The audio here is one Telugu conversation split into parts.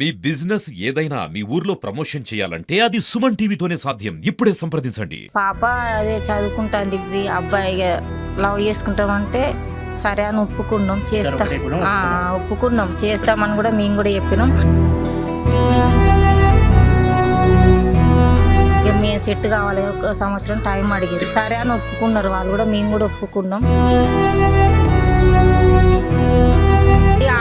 మీ బిజినెస్ ఏదైనా మీ ఊర్లో ప్రమోషన్ చేయాలంటే అది సుమన్ టీవీతోనే సాధ్యం. ఇప్పుడే సంప్రదించండి. పాప అదే చదువుకుంటాను డిగ్రీ, అబ్బాయి లవ్ చేసుకుంటామంటే సరే అని ఒప్పుకున్నాం. ఒప్పుకున్నాం చేస్తామని కూడా మేము కూడా చెప్పినాం. ఇక మేము సెట్ కావాలి, ఒక సంవత్సరం టైం అడిగారు. సరే అని ఒప్పుకున్నారు వాళ్ళు కూడా, మేము కూడా ఒప్పుకున్నాం.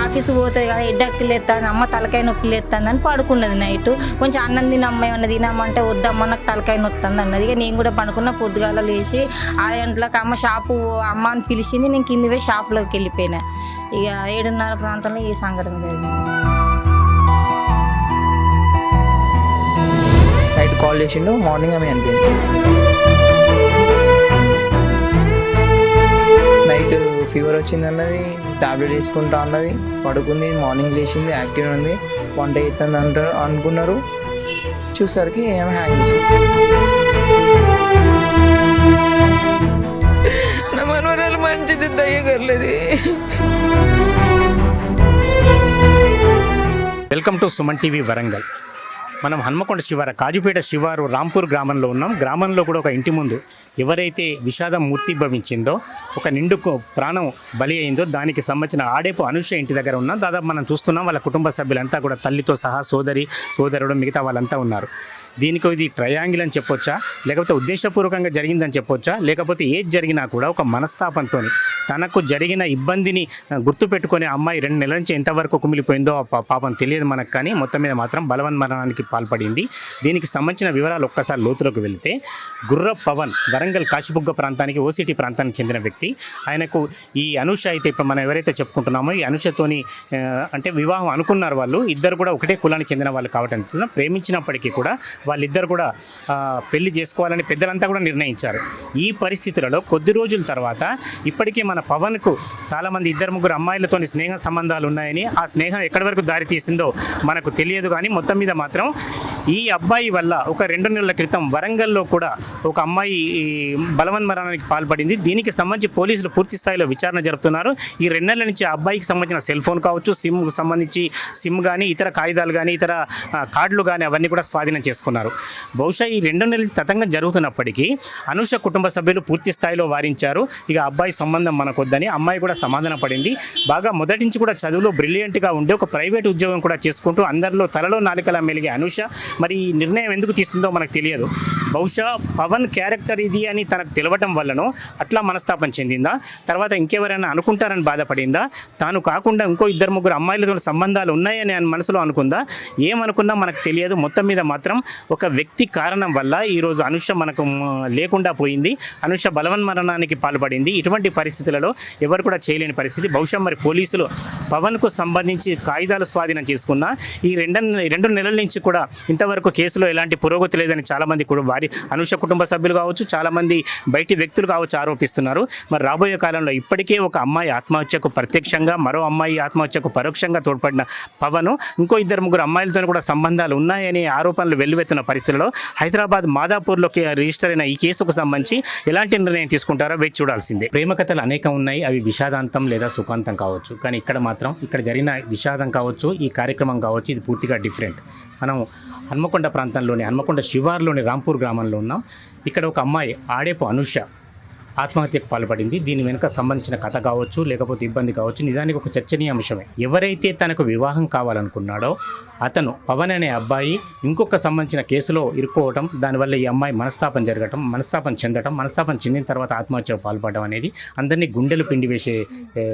ఆఫీస్ పోతుంది కదా, ఎడ్డక్కిలు ఎత్తాను, అమ్మ తలకాయ నొప్పి లేస్తుంది అని పడుకున్నది. నైట్ కొంచెం అన్నం తినమ్మ, ఏమన్నా తినమ్మంటే వద్దమ్మ నాకు తలకాయ నొత్తుంది అన్నది. ఇక నేను కూడా పడుకున్న. పొద్దుగాల లేచి 6 గంటలకు అమ్మ షాపు అమ్మ అని పిలిచింది. నేను కింది పోయి షాప్లోకి వెళ్ళిపోయినా. ఇక 7:30 ప్రాంతంలో ఈ సంఘటన జరిగింది. నైట్ కాల్ చేసిండు, మార్నింగ్ ఆమె అనిపోయింది. నైట్ ఫీవర్ వచ్చింది అన్నది, టాబ్లెట్ తీసుకుంటా అన్నది, పడుకుంది. మార్నింగ్ లేచింది, యాక్టివ్ ఉంది, వంట అవుతుంది అంటారు అనుకున్నారు. చూసరికి ఏమి హ్యాంగ్ చేసి నా మనవరాలు మంచిది దయ్యగర్లేదు. Welcome to Suman TV Warangal. మనం హన్మకొండ శివారు, కాజుపేట శివారు, రాంపూర్ గ్రామంలో ఉన్నాం. గ్రామంలో కూడా ఒక ఇంటి ముందు ఎవరైతే విషాదం మూర్తిభవించిందో, ఒక నిండు ప్రాణం బలి అయిందో, దానికి సంబంధించిన ఆడేపు అనుష ఇంటి దగ్గర ఉన్నాం. దాదాపు మనం చూస్తున్నాం వాళ్ళ కుటుంబ సభ్యులంతా కూడా, తల్లితో సహా సోదరుడు మిగతా వాళ్ళంతా ఉన్నారు. దీనికి ఇది ట్రయాంగిల్ అని చెప్పొచ్చా, లేకపోతే ఉద్దేశపూర్వకంగా జరిగిందని చెప్పొచ్చా, లేకపోతే ఏది జరిగినా కూడా ఒక మనస్తాపంతో తనకు జరిగిన ఇబ్బందిని గుర్తుపెట్టుకుని అమ్మాయి 2 నెలల నుంచి ఎంతవరకు కుమిలిపోయిందో పాపం తెలియదు మనకు. కానీ మొత్తం మీద మాత్రం బలవన్మరణానికి పాల్పడింది. దీనికి సంబంధించిన వివరాలు ఒక్కసారి లోతులోకి వెళితే, గుర్ర పవన్ వరంగల్ కాశీబుగ్గ ప్రాంతానికి, ఓసిటీ ప్రాంతానికి చెందిన వ్యక్తి. ఆయనకు ఈ అనుష అయితే ఇప్పుడు మనం ఎవరైతే చెప్పుకుంటున్నామో, ఈ అనుషతోని అంటే వివాహం అనుకున్నారు. వాళ్ళు ఇద్దరు కూడా ఒకటే కులానికి చెందిన వాళ్ళు కావటం, ప్రేమించినప్పటికీ కూడా వాళ్ళిద్దరు కూడా పెళ్లి చేసుకోవాలని పెద్దలంతా కూడా నిర్ణయించారు. ఈ పరిస్థితులలో కొద్ది రోజుల తర్వాత ఇప్పటికీ మన పవన్కు చాలామంది 2-3 అమ్మాయిలతోని స్నేహ సంబంధాలు ఉన్నాయని, ఆ స్నేహం ఎక్కడి వరకు దారి తీసిందో మనకు తెలియదు. కానీ మొత్తం మీద మాత్రం ఈ అబ్బాయి వల్ల ఒక 2 నెలల క్రితం వరంగల్లో కూడా ఒక అమ్మాయి బలవన్మరణానికి పాల్పడింది. దీనికి సంబంధించి పోలీసులు పూర్తి స్థాయిలో విచారణ జరుపుతున్నారు. ఈ 2 నెలల నుంచి ఆ అబ్బాయికి సంబంధించిన సెల్ ఫోన్ కావచ్చు, సిమ్ కానీ, ఇతర కాగితాలు కానీ, ఇతర కార్డులు కానీ అవన్నీ కూడా స్వాధీనం చేసుకున్నారు. బహుశా ఈ 2 నెలలు తతంగం జరుగుతున్నప్పటికీ అనుష కుటుంబ సభ్యులు పూర్తి స్థాయిలో వారించారు. ఇక అబ్బాయి సంబంధం మనకొద్దని. అమ్మాయి కూడా సమాధాన పడింది. బాగా మొదటి నుంచి కూడా చదువులో బ్రిలియంట్గా ఉండి ఒక ప్రైవేట్ ఉద్యోగం కూడా చేసుకుంటూ అందరిలో తలలో నాలుకలా మెలిగే అనుష మరి ఈ నిర్ణయం ఎందుకు తీసుకుందో మనకు తెలియదు. బహుశా పవన్ క్యారెక్టర్ ఇది అని తనకు తెలవటం వల్లనో అట్లా మనస్తాపం చెందిందా, తర్వాత ఇంకెవరైనా అనుకుంటారని బాధపడిందా, తాను కాకుండా ఇంకో 2-3 అమ్మాయిలతో సంబంధాలు ఉన్నాయని ఆయన మనసులో అనుకుందా, ఏమనుకున్నా మనకు తెలియదు. మొత్తం మీద మాత్రం ఒక వ్యక్తి కారణం వల్ల ఈరోజు అనుష మనకు లేకుండా పోయింది. అనుష బలవన్మరణానికి పాల్పడింది. ఇటువంటి పరిస్థితులలో ఎవరు కూడా చేయలేని పరిస్థితి. బహుశా మరి పోలీసులు పవన్కు సంబంధించి కాగితాలు స్వాధీనం చేసుకున్నా ఈ 2 నెలల నుంచి కూడా ఇంతవరకు కేసులో ఎలాంటి పురోగతి లేదని చాలామంది కూడా వారి అనుష కుటుంబ సభ్యులు కావచ్చు, చాలామంది బయటి వ్యక్తులు కావచ్చు ఆరోపిస్తున్నారు. మరి రాబోయే కాలంలో ఇప్పటికే ఒక అమ్మాయి ఆత్మహత్యకు ప్రత్యక్షంగా, మరో అమ్మాయి ఆత్మహత్యకు పరోక్షంగా తోడ్పడిన పవన్ ఇంకో 2-3 అమ్మాయిలతో కూడా సంబంధాలు ఉన్నాయని ఆరోపణలు వెల్లువెత్తున్న పరిస్థితుల్లో హైదరాబాద్ మాదాపూర్లో రిజిస్టర్ అయిన ఈ కేసుకు సంబంధించి ఎలాంటి నిర్ణయం తీసుకుంటారో వేచి చూడాల్సిందే. ప్రేమ కథలు అనేకం ఉన్నాయి. అవి విషాదాంతం లేదా సుఖాంతం కావచ్చు. కానీ ఇక్కడ జరిగిన విషాదం కావచ్చు, ఈ కార్యక్రమం కావచ్చు, ఇది పూర్తిగా డిఫరెంట్. మనం హన్మకొండ ప్రాంతంలోని, హన్మకొండ శివార్లోని రాంపూర్ గ్రామంలో ఉన్నాం. ఇక్కడ ఒక అమ్మాయి ఆడేపు అనుష ఆత్మహత్యకు పాల్పడింది. దీని వెనుక సంబంధించిన కథ కావచ్చు, లేకపోతే ఇబ్బంది కావచ్చు, నిజానికి ఒక చర్చనీయాంశమే. ఎవరైతే తనకు వివాహం కావాలనుకున్నాడో అతను పవన్ అనే అబ్బాయి ఇంకొక సంబంధించిన కేసులో ఇరుక్కోవటం, దానివల్ల ఈ అమ్మాయి మనస్తాపం చెందటం, చెందిన తర్వాత ఆత్మహత్యకు పాల్పడడం అనేది అందరినీ గుండెలు పిండి వేసే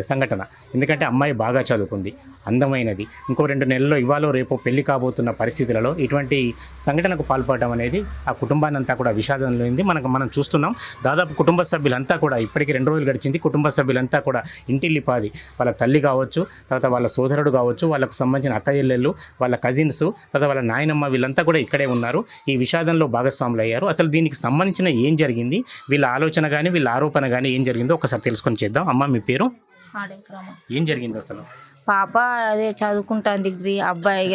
సంఘటన. ఎందుకంటే అమ్మాయి బాగా చదువుకుంది, అందమైనది, ఇంకో 2 నెలల్లో ఇవాళ రేపు పెళ్లి కాబోతున్న పరిస్థితులలో ఇటువంటి సంఘటనకు పాల్పడడం అనేది ఆ కుటుంబాన్ని అంతా కూడా విషాదంలో ఉంది. మనం చూస్తున్నాం. దాదాపు కుటుంబ సభ్యులంతా కూడా, ఇప్పటికీ 2 రోజులు గడిచింది, కుటుంబ సభ్యులంతా కూడా ఇంటిల్లిపాది, వాళ్ళ తల్లి కావచ్చు, తర్వాత వాళ్ళ సోదరుడు కావచ్చు, వాళ్ళకు సంబంధించిన అక్క చెల్లెళ్ళు, వాళ్ళ కజిన్స్, తర్వాత వాళ్ళ నాయనమ్మ, వీళ్ళంతా కూడా ఇక్కడే ఉన్నారు. ఈ విషాదంలో భాగస్వాములు అయ్యారు. అసలు దీనికి సంబంధించిన ఏం జరిగింది, వీళ్ళ ఆలోచన కానీ వీళ్ళ ఆరోపణ కానీ ఏం జరిగిందో ఒకసారి తెలుసుకొని చేద్దాం. అమ్మ, మీ పేరు? ఏం జరిగింది అసలు? పాప అదే చదువుకుంటాను డిగ్రీ, అబ్బాయి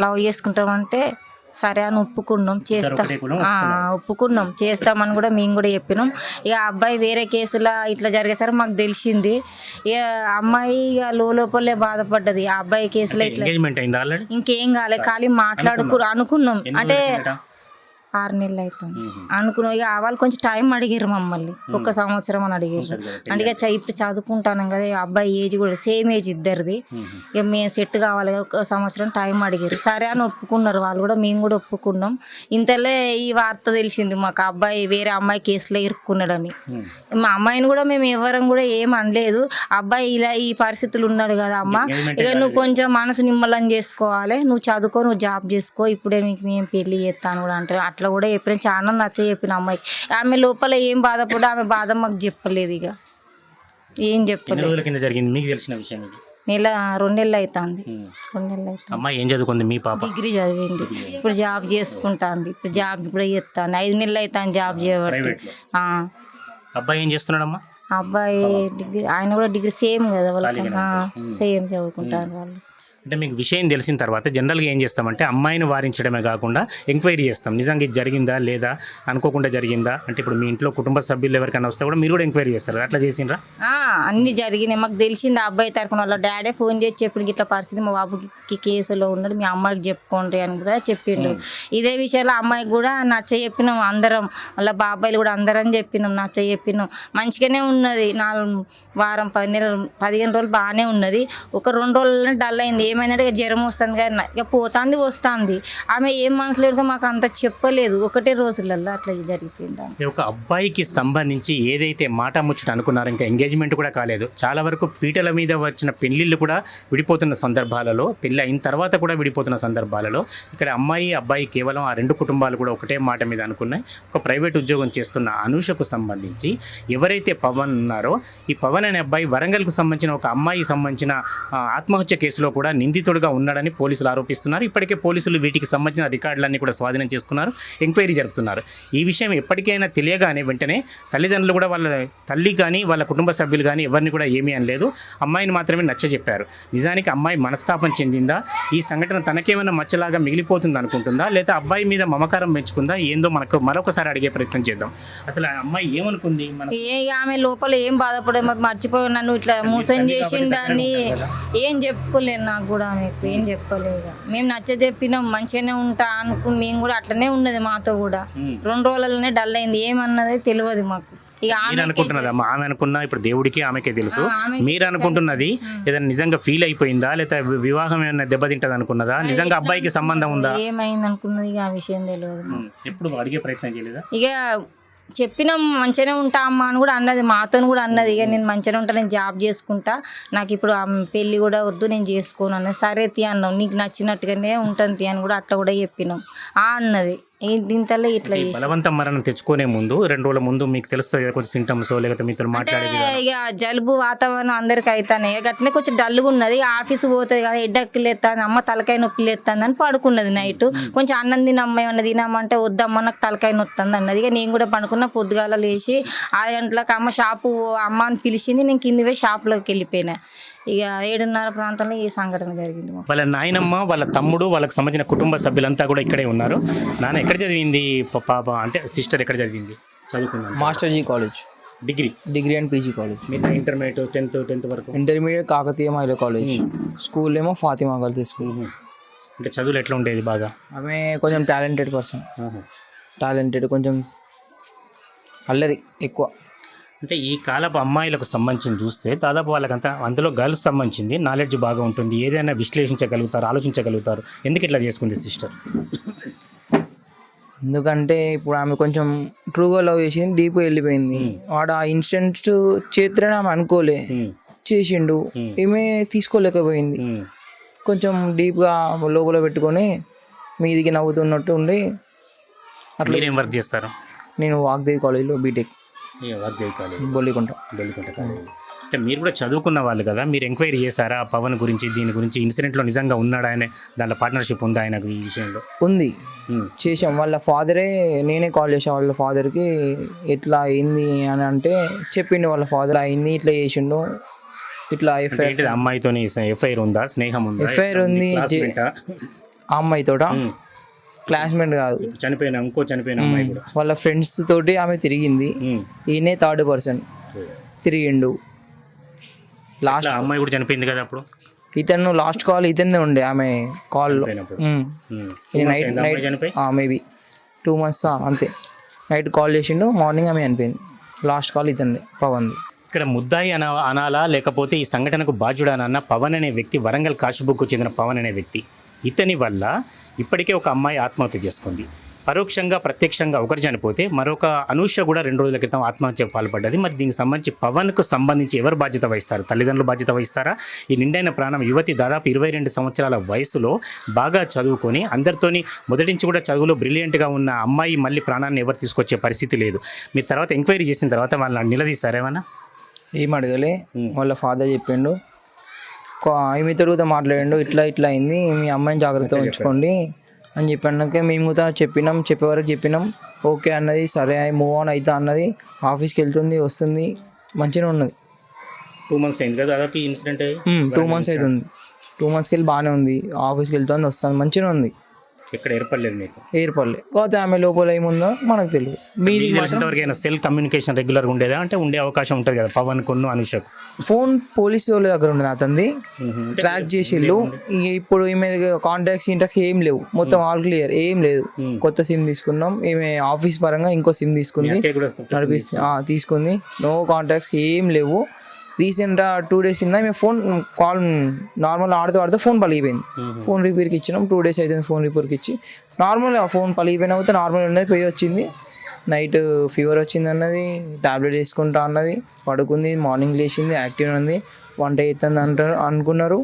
లవ్ చేసుకుంటామంటే సరే అని ఒప్పుకున్నాం, చేస్తాం. ఒకటే కులం ఒప్పుకున్నాం, చేస్తామని కూడా మేము కూడా చెప్పినాం. ఇక అబ్బాయి వేరే కేసులో ఇట్లా జరిగేసరికి మాకు తెలిసింది. ఇక అమ్మాయి ఇక లోపలే బాధపడ్డది. ఆ అబ్బాయి కేసులో ఇట్లా ఎంగేజ్మెంట్ అయింది ఆల్రెడీ. ఇంకేం కాలే, ఖాళీ అనుకున్నాం. అంటే 6 నెలలు అవుతుంది అనుకున్నాం. ఇక వాళ్ళు కొంచెం టైం అడిగారు మమ్మల్ని, 1 సంవత్సరం అని అడిగారు. అంటే ఇక ఇప్పుడు చదువుకుంటాను కదా, అబ్బాయి ఏజ్ కూడా సేమ్ ఏజ్ ఇద్దరిది. ఇక మేము సెట్ కావాలి కదా, 1 సంవత్సరం టైం అడిగారు. సరే అని ఒప్పుకున్నారు వాళ్ళు కూడా, మేము కూడా ఒప్పుకున్నాం. ఇంతలే ఈ వార్త తెలిసింది మాకు, అబ్బాయి వేరే అమ్మాయి కేసులో ఇరుక్కున్నాడని. మా అమ్మాయిని కూడా మేము ఎవరం కూడా ఏం అనలేదు. అబ్బాయి ఇలా ఈ పరిస్థితులు ఉన్నాడు కదా అమ్మ, ఇక నువ్వు కొంచెం మనసు నిమ్మలం చేసుకోవాలి, నువ్వు చదువుకో, నువ్వు జాబ్ చేసుకో, ఇప్పుడే నీకు మేము పెళ్లి చేస్తాను కూడా అంటే అట్లా కూడా చెప్పిన. చాలా నచ్చ చెప్పిన అమ్మాయికి. ఆమె లోపల ఏం బాధపడి ఆమె బాధ మాకు చెప్పలేదు. ఇక ఏం చెప్పలేదు. కింద జరిగింది మీకు తెలిసిన విషయం ఇది? 2 నెలలు అవుతుంది. 2 నెలలు అవుతుంది. అమ్మాయి ఏం చదువుకుంది మీ పాప? డిగ్రీ చదివింది. ఇప్పుడు జాబ్ చేసుకుంటాంది. ఇప్పుడు జాబ్ కూడా చేస్తాంది. 5 నెలలు అవుతాను జాబ్ చేయబట్టి. అబ్బాయి ఏం చేస్తున్నాడమ్మా? అబ్బాయి డిగ్రీ, ఆయన కూడా డిగ్రీ సేమ్ కదా వాళ్ళకి, సేమ్ చదువుకుంటారు వాళ్ళు. అంటే మీకు విషయం తెలిసిన తర్వాత జనరల్గా ఏం చేస్తామంటే అమ్మాయిని వారించడమే కాకుండా ఎంక్వైరీ చేస్తాం, నిజంగా ఇది జరిగిందా లేదా, అనుకోకుండా జరిగిందా అంటే. ఇప్పుడు మీ ఇంట్లో కుటుంబ సభ్యులు ఎవరికైనా వస్తే కూడా మీరు కూడా ఎంక్వైరీ చేస్తారు, అట్లా చేసిండ్రా? అన్ని జరిగినాయి. మాకు తెలిసింది అబ్బాయి తరఫున వాళ్ళ డాడీ ఫోన్ చేసి చెప్పిండు, ఇట్లా పరిస్థితి మా బాబుకి కేసులో ఉన్నాడు, మీ అమ్మాయికి చెప్పుకోండి అని కూడా చెప్పిండు. ఇదే విషయంలో అమ్మాయికి కూడా నచ్చ చెప్పినాం అందరం, వాళ్ళ బాబాయిలు కూడా అందరం చెప్పినాం, నచ్చ చెప్పినాం. మంచిగానే ఉన్నది. 4 వారం 15 రోజులు బాగానే ఉన్నది. 1-2 రోజుల్లో డల్ అయింది. ఏమైందంటే ఇక జ్వరం వస్తుంది కానీ ఇక పోతుంది వస్తుంది. ఆమె ఏం మనసులో ఉంటే మాకు అంత చెప్పలేదు. 1 రోజులలో అట్లా జరిగిపోయింది. ఒక అబ్బాయికి సంబంధించి ఏదైతే మాట ముచ్చట అనుకున్నారో, ఇంకా ఎంగేజ్మెంట్ కూడా కాలేదు. చాలా వరకు పీటల మీద వచ్చిన పెళ్లిళ్ళు కూడా విడిపోతున్న సందర్భాలలో, పెళ్ళి అయిన తర్వాత కూడా విడిపోతున్న సందర్భాలలో ఇక్కడ అమ్మాయి అబ్బాయి కేవలం ఆ 2 కుటుంబాలు కూడా ఒకటే మాట మీద అనుకున్నాయి. ఒక ప్రైవేట్ ఉద్యోగం చేస్తున్న అనూషకు సంబంధించి ఎవరైతే పవన్ ఉన్నారో, ఈ పవన్ అనే అబ్బాయి వరంగల్కు సంబంధించిన ఒక అమ్మాయికి సంబంధించిన ఆత్మహత్య కేసులో కూడా నిందితుడిగా ఉన్నాడని పోలీసులు ఆరోపిస్తున్నారు. ఇప్పటికే పోలీసులు వీటికి సంబంధించిన రికార్డులన్నీ కూడా స్వాధీనం చేసుకున్నారు, ఎంక్వైరీ జరుపుతున్నారు. ఈ విషయం ఎప్పటికైనా తెలియగానే వెంటనే తల్లిదండ్రులు కూడా వాళ్ళ తల్లి కానీ వాళ్ళ కుటుంబ సభ్యులు కానీ ఎవరిని కూడా ఏమీ అనలేదు, అమ్మాయిని మాత్రమే నచ్చజెప్పారు. నిజానికి అమ్మాయి మనస్తాపం చెందిందా, ఈ సంఘటన తనకేమైనా మచ్చలాగా మిగిలిపోతుంది అనుకుంటుందా, లేదా అబ్బాయి మీద మమకారం పెంచుకుందా, ఏందో మనకు మరొకసారి అడిగే ప్రయత్నం చేద్దాం. అసలు ఆ అమ్మాయి ఏమనుకుంది? ఆమె లోపల ఏం బాధపడే, మర్చిపోయి నన్ను ఇట్లా మోసం చేసిండని ఏం చెప్పుకోలేదు. నాకు కూడా ఆమెకు ఏం చెప్పలేదు. మేము నచ్చ చెప్పినాం, మంచిగానే ఉంటా అనుకుని మేము కూడా అట్లనే ఉన్నది మాతో కూడా. 2 రోజులలోనే డల్ అయింది. ఏమన్నది తెలియదు మాకు. ఇక మీరు అనుకుంటున్నది అమ్మ, ఆమె అనుకున్నా ఇప్పుడు దేవుడికి ఆమెకే తెలుసు. మీరు అనుకుంటున్నది ఏదైనా నిజంగా ఫీల్ అయిపోయిందా, లేదా వివాహం ఏమైనా దెబ్బతింటది అనుకున్నదా, నిజంగా అబ్బాయికి సంబంధం ఉందా, ఏమైంది అనుకున్నది ఇక ఆ విషయం తెలియదు. ఎప్పుడు అడిగే ప్రయత్నం చేయలేదా? ఇక చెప్పినాం మంచిగానే ఉంటా అమ్మ అని కూడా అన్నది, మాతో కూడా అన్నది. ఇక నేను మంచిగానే ఉంటా, నేను జాబ్ చేసుకుంటా, నాకు ఇప్పుడు పెళ్ళి కూడా వద్దు, నేను చేసుకోను అన్నది. సరే తీ అన్నాం, నీకు నచ్చినట్టుగానే ఉంటాను తీ అని కూడా అట్లా కూడా చెప్పినాం అన్నది. దీంతలో ఇట్లా బలవంతం మరణం తెచ్చుకునే ముందు 2 రోజుల ముందు మీకు తెలుస్తుంది కదా కొంచెం సింటమ్స్, లేకపోతే మీతో మాట్లాడేది? ఇక జలుబు వాతావరణం అందరికి అవుతానే, గట్లనే కొంచెం డల్గా ఉన్నది. ఆఫీస్ పోతుంది కదా, ఎడ్డెక్కి ఎత్తాను, అమ్మ తలకాయ నొప్పి లేస్తుంది అని పడుకున్నది. నైట్ కొంచెం అన్నం తినమ్మ ఏమన్నా తినమ్మంటే వద్దమ్మ నాకు తలకాయ నొత్తుంది అన్నది. ఇక నేను కూడా పడుకున్న, పొద్దుగాల లేచి 6 గంటలకు అమ్మ షాపు అమ్మ అని పిలిచింది, నేను కింది పోయి షాప్లోకి వెళ్ళిపోయినా. ఇక 7:30 ప్రాంతంలో ఈ సంఘటన జరిగింది. వాళ్ళ నాయనమ్మ, వాళ్ళ తమ్ముడు, వాళ్ళకి సంబంధించిన కుటుంబ సభ్యులంతా కూడా ఇక్కడే ఉన్నారు. నాన్న ఎక్కడ చదివింది పాప అంటే సిస్టర్ ఎక్కడ చదివింది? చదువుకున్నాను master ji college, degree and PG college. మిగతా ఇంటర్మీడియట్ 10th వరకు? ఇంటర్మీడియట్ కాకతీయ మహిళా కాలేజ్, స్కూల్ ఏమో ఫాతిమా గర్ల్స్ స్కూల్. అంటే చదువులు ఎట్లా ఉండేది? బాగా ఆమె కొంచెం టాలెంటెడ్ పర్సన్, కొంచెం అల్లరి ఎక్కువ. అంటే ఈ కాలపు అమ్మాయిలకు సంబంధించి చూస్తే దాదాపు వాళ్ళకంతా అందులో గర్ల్స్ సంబంధించింది నాలెడ్జ్ బాగా ఉంటుంది, ఏదైనా విశ్లేషించగలుగుతారు, ఆలోచించగలుగుతారు. ఎందుకు ఇట్లా చేసుకుంది సిస్టర్? ఎందుకంటే ఇప్పుడు ఆమె కొంచెం ట్రూగా లవ్ చేసింది, డీప్గా వెళ్ళిపోయింది. వాడు ఆ ఇన్సిడెంట్ చేతులని ఆమె అనుకోలే, చేసిండు. ఏమే తీసుకోలేకపోయింది. కొంచెం డీప్గా లోపల పెట్టుకొని మీదికి నవ్వుతున్నట్టు ఉండి అట్లా. ఏం వర్క్ చేస్తారు? నేను వాగ్దేవి కాలేజ్లో BTech. Vagdevi college, Bollikunta college. అంటే మీరు కూడా చదువుకున్న వాళ్ళు కదా, మీరు ఎంక్వైరీ చేశారా పవన్ గురించి, దీని గురించి, ఇన్సిడెంట్లో నిజంగా ఉన్నాడా ఆయన, దాంట్లో పార్ట్నర్షిప్ ఉందా ఆయనకు ఈ విషయంలో? ఉంది, చేసాం. వాళ్ళ ఫాదరే, నేనే కాల్ చేసాం వాళ్ళ ఫాదర్కి, ఎట్లా అయింది అని అంటే చెప్పిండు. వాళ్ళ ఫాదర్ అయింది, ఇట్లా చేసిండు, ఇట్లా ఎఫ్ఐఆర్. అమ్మాయితో ఎఫ్ఐఆర్ ఉందా, స్నేహం ఉందా? ఎఫ్ఐఆర్ ఉంది ఆ అమ్మాయితోట. క్లాస్మేట్ కాదు. చనిపోయిన అమ్మాయి కూడా. వాళ్ళ ఫ్రెండ్స్ తోటి ఆమె తిరిగింది. ఈయనే థర్డ్ పర్సన్ తిరిగిండు. లాస్ట్ అమ్మాయి కూడా చనిపోయింది కదా అప్పుడు. ఇతను లాస్ట్ కాల్ ఇతనే ఉండే ఆమె కాల్లో. నైట్ మేబీ 2 months అంతే. నైట్ కాల్ చేసిండు, మార్నింగ్ ఆమె చనిపోయింది. లాస్ట్ కాల్ ఇతంది, పవన్ది. ఇక్కడ ముద్దాయి అనాలా లేకపోతే ఈ సంఘటనకు బాధ్యుడు అన్న పవన్ అనే వ్యక్తి, వరంగల్ కాశీబుక్కు చెందిన పవన్ అనే వ్యక్తి. ఇతని వల్ల ఇప్పటికే ఒక అమ్మాయి ఆత్మహత్య చేసుకుంది. పరోక్షంగా ప్రత్యక్షంగా ఒకరు చనిపోతే మరొక అనూష కూడా 2 రోజుల క్రితం ఆత్మహత్యకు పాల్పడ్డది. మరి దీనికి సంబంధించి పవన్కు సంబంధించి ఎవరు బాధ్యత వహిస్తారు? తల్లిదండ్రులు బాధ్యత వహిస్తారా? ఈ నిండైన ప్రాణం యువతి దాదాపు 22 సంవత్సరాల వయసులో బాగా చదువుకొని అందరితోని మొదటి నుంచి కూడా చదువులో బ్రిలియంట్గా ఉన్న అమ్మాయి మళ్ళీ ప్రాణాన్ని ఎవరు తీసుకొచ్చే పరిస్థితి లేదు. మీరు తర్వాత ఎంక్వైరీ చేసిన తర్వాత వాళ్ళని నిలదీస్తారేమన్నా? ఏం అడగలే. వాళ్ళ ఫాదర్ చెప్పిండు, ఈమె తరుగుతా మాట్లాడిండు, ఇట్లా అయింది, మీ అమ్మాయిని జాగ్రత్తగా ఉంచుకోండి అని చెప్పాక మేము కూడా చెప్పేవరకు చెప్పినాం. ఓకే అన్నది, సరే మూవ్ ఆన్ అవుతా అన్నది. ఆఫీస్కి వెళ్తుంది, వస్తుంది, మంచిగా ఉన్నది. 2 months అయింది కదా దాదాపు ఇన్సిడెంట్. 2 months అవుతుంది. 2 monthsకి వెళ్ళి బాగానే ఉంది, ఆఫీస్కి వెళ్తుంది, వస్తుంది, మంచిగా ఉంది. ఎక్కడ ఏర్పడలేదు మీకు? ఏర్పడలేదు. కాకపోతే ఆమె లోపల ఏముందో మనకు తెలియదు. మీరు తెలిసినంతవరకు సెల్ కమ్యూనికేషన్ రెగ్యులర్గా ఉండేదా? అంటే ఉండే అవకాశం ఉంటుంది కదా పవన్ కొన్ను అనుషకు. ఫోన్ పోలీసు వాళ్ళ దగ్గర ఉండదు, అతనిది ట్రాక్ చేసిళ్ళు. ఇప్పుడు ఈమె కాంటాక్ట్స్ ఏం లేవు, మొత్తం ఆల్ క్లియర్, ఏం లేదు. కొత్త సిమ్ తీసుకున్నాం, ఈమె ఆఫీస్ పరంగా ఇంకో సిమ్ తీసుకుంది, తీసుకుంది. నో కాంటాక్ట్స్ ఏం లేవు. రీసెంట్గా 2 days కింద మేము ఫోన్ కాల్ నార్మల్ ఆడుతూ ఫోన్ పలిగిపోయింది. ఫోన్ రిపేర్కి ఇచ్చినాం. 2 days అవుతుంది ఫోన్ రిపేర్కి ఇచ్చి. నార్మల్గా ఫోన్ పలిగిపోయిన అయితే నార్మల్ ఉన్నది, పోయి వచ్చింది. నైట్ ఫీవర్ వచ్చింది అన్నది, టాబ్లెట్ వేసుకుంటా అన్నది, పడుకుంది. మార్నింగ్ లేచింది, యాక్టివ్ ఉంది, వంట అవుతుంది అనుకున్నారు.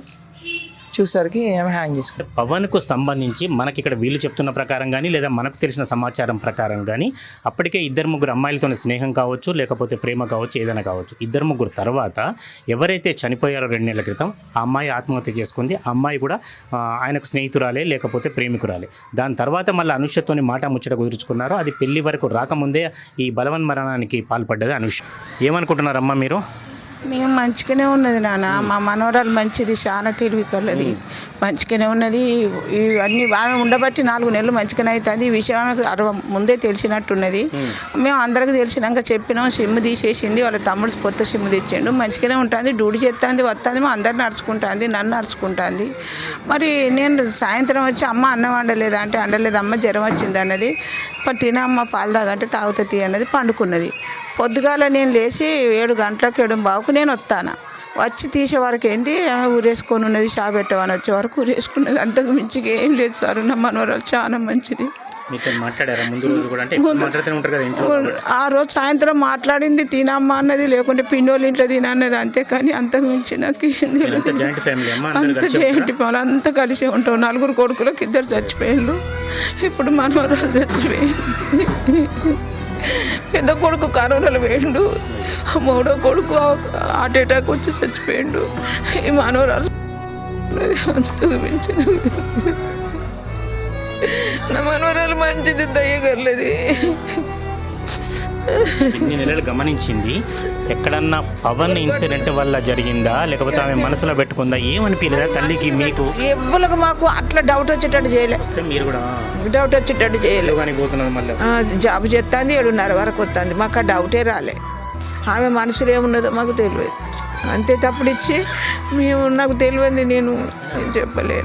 చూసరికి ఏమి హ్యాంగ్ చేసుకుంటారు. పవన్కు సంబంధించి మనకి ఇక్కడ వీళ్ళు చెప్తున్న ప్రకారం కానీ లేదా మనకు తెలిసిన సమాచారం ప్రకారం కానీ అప్పటికే 2-3 అమ్మాయిలతో స్నేహం కావచ్చు, లేకపోతే ప్రేమ కావచ్చు, ఏదైనా కావచ్చు. 2-3 తర్వాత ఎవరైతే చనిపోయారో 2 నెలల క్రితం ఆ అమ్మాయి ఆత్మహత్య చేసుకుంది. ఆ అమ్మాయి కూడా ఆయనకు స్నేహితురాలే లేకపోతే ప్రేమికురాలే. దాని తర్వాత మళ్ళీ అనుషతోని మాట ముచ్చట కుదుర్చుకున్నారు. అది పెళ్లి వరకు రాకముందే ఈ బలవన్మరణానికి పాల్పడ్డది అనుష. ఏమనుకుంటున్నారమ్మా మీరు? మేము మంచిగానే ఉన్నది నాన్న, మా మనవరాలు మంచిది, చాలా తెలివి కలది, మంచిగానే ఉన్నది. ఇవన్నీ ఆమె ఉండబట్టి 4 నెలలు మంచిగానే అవుతుంది. ఈ విషయం ఆమెకు ముందే తెలిసినట్టున్నది. మేము అందరికి తెలిసినాక చెప్పినాం. సిమ్ తీసేసింది, వాళ్ళ తమ్ముడు కొత్త సిమ్ తెచ్చిండు. మంచిగానే ఉంటుంది, డ్యూటీ చేస్తుంది, వస్తుంది, మా అందరిని నడుచుకుంటుంది, నన్ను నడుచుకుంటుంది. మరి నేను సాయంత్రం వచ్చి అమ్మ అన్నం వండలేదా అంటే వండలేదు అమ్మ, జ్వరం వచ్చింది అన్నది. మరి తినమ్మ పాలు తాగంటే తాగుతుంది అన్నది, పండుకున్నది. పొద్దుగాల నేను లేచి 7 గంటలకు 7:15 నేను వస్తాను. వచ్చి తీసే వరకు ఏంటి ఆమె ఊరేసుకొని ఉన్నది, షాప్ పెట్టమని వచ్చే వరకు ఊరేసుకున్నది. అంతకు మించిగా ఏం లేదు సార్. నా మనవరాలు చాలా మంచిది. ఆ రోజు సాయంత్రం మాట్లాడింది, తినమ్మా అన్నది, లేకుంటే పిన్నోళ్ళు ఇంట్లో తినన్నది, అంతే. కానీ అంతకు మించి నాకు ఏం తెలుసు. అంత జయింట్ ఫ్యామిలీ అంతా కలిసి ఉంటాం. 4 కొడుకులకు 2 చచ్చిపోయారు. ఇప్పుడు మనవరాలు చచ్చిపోయింది. పెద్ద కొడుకు కరోనాలో పోయిండు, 3వ కొడుకు హార్ట్ అటాక్ వచ్చి చచ్చిపోయిండు. ఈ మనవరాలు అంతకు మించి నా మనవరాలు మంచిది, దయ్యగర్లేదు. ఇన్ని నెలలు గమనించింది. ఎక్కడన్నా పవన్ ఇన్సిడెంట్ వల్ల జరిగిందా లేకపోతే ఆమె మనసులో పెట్టుకుందా? ఏమనిపించలేదా తల్లికి మీకు? ఎవ్వరికి మాకు అట్లా డౌట్ వచ్చేటట్టు చేయలేదు. మీరు కూడా డౌట్ వచ్చేటట్టు చేయలేదు. జాబ్ చేస్తుంది, 7:30 వరకు వస్తుంది. మాకు ఆ డౌటే రాలే. ఆమె మనసులో ఏమున్నదో మాకు తెలియదు. అంతే తప్పుడు ఇచ్చి మేము నాకు తెలియంది నేను చెప్పలేదు.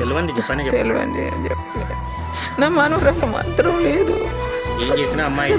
తెలియంది చెప్పలేదు. నా మనవరాలు మాత్రం లేదు. ఏం చేసినా అమ్మాయి